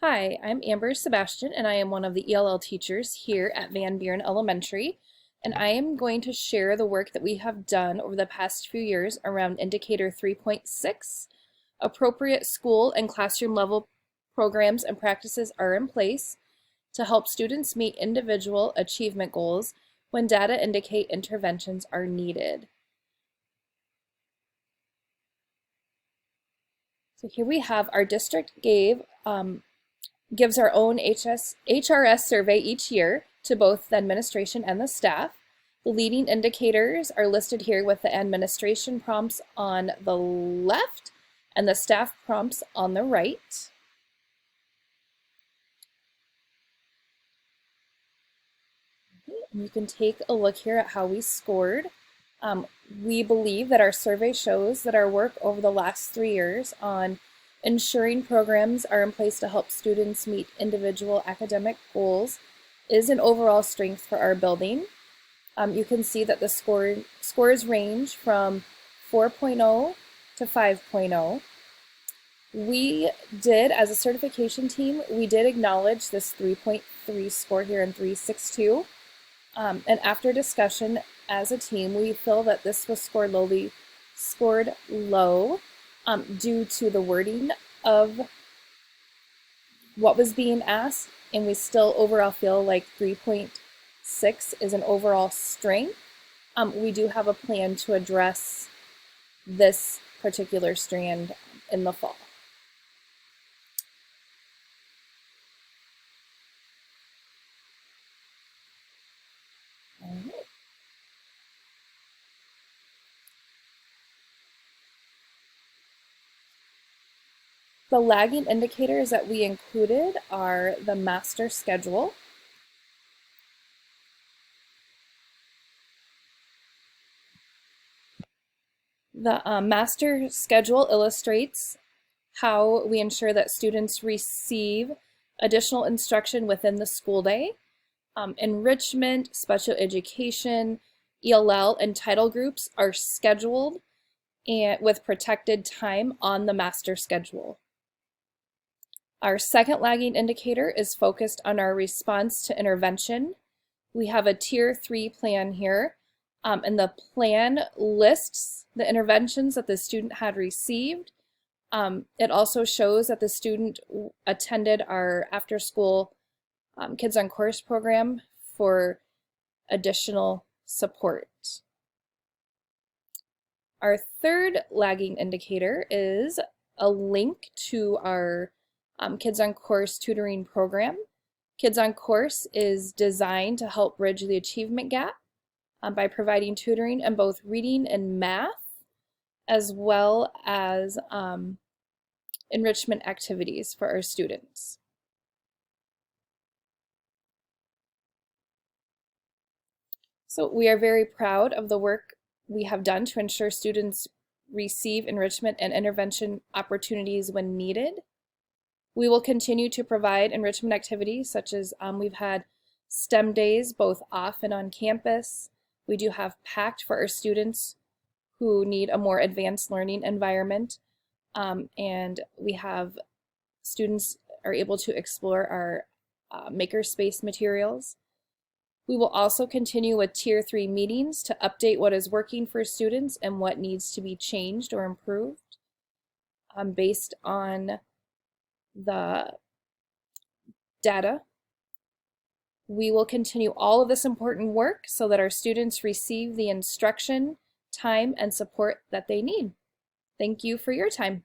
Hi, I'm Amber Sebastian, and I am one of the ELL teachers here at Van Buren Elementary. And I am going to share the work that we have done over the past few years around Indicator 3.6. Appropriate school and classroom level programs and practices are in place to help students meet individual achievement goals when data indicate interventions are needed. So here we have our district gives our own HRS survey each year to both the administration and the staff. The leading indicators are listed here with the administration prompts on the left and the staff prompts on the right. You can take a look here at how we scored. We believe that our survey shows that our work over the last 3 years on ensuring programs are in place to help students meet individual academic goals is an overall strength for our building. You can see that the scores range from 4.0 to 5.0. We did, as a certification team, we did acknowledge this 3.3 score here in 362. And after discussion as a team, we feel that this was scored low due to the wording of what was being asked, and we still overall feel like 3.6 is an overall strength. We do have a plan to address this particular strand in the fall. The lagging indicators that we included are the master schedule, the master schedule illustrates how we ensure that students receive additional instruction within the school day. Enrichment, special education, ELL, and title groups are scheduled and with protected time on the master schedule. Our second lagging indicator is focused on our response to intervention. We have a Tier 3 plan here, and the plan lists the interventions that the student had received. It also shows that the student attended our after-school Kids on Course program for additional support. Our third lagging indicator is a link to our Kids on Course tutoring program. Kids on Course is designed to help bridge the achievement gap by providing tutoring in both reading and math, as well as enrichment activities for our students. So we are very proud of the work we have done to ensure students receive enrichment and intervention opportunities when needed. We will continue to provide enrichment activities such as we've had STEM days both off and on campus. We do have PACT for our students who need a more advanced learning environment. And we have students are able to explore our makerspace materials. We will also continue with Tier 3 meetings to update what is working for students and what needs to be changed or improved based on the data. We will continue all of this important work so that our students receive the instruction, time, and support that they need. Thank you for your time.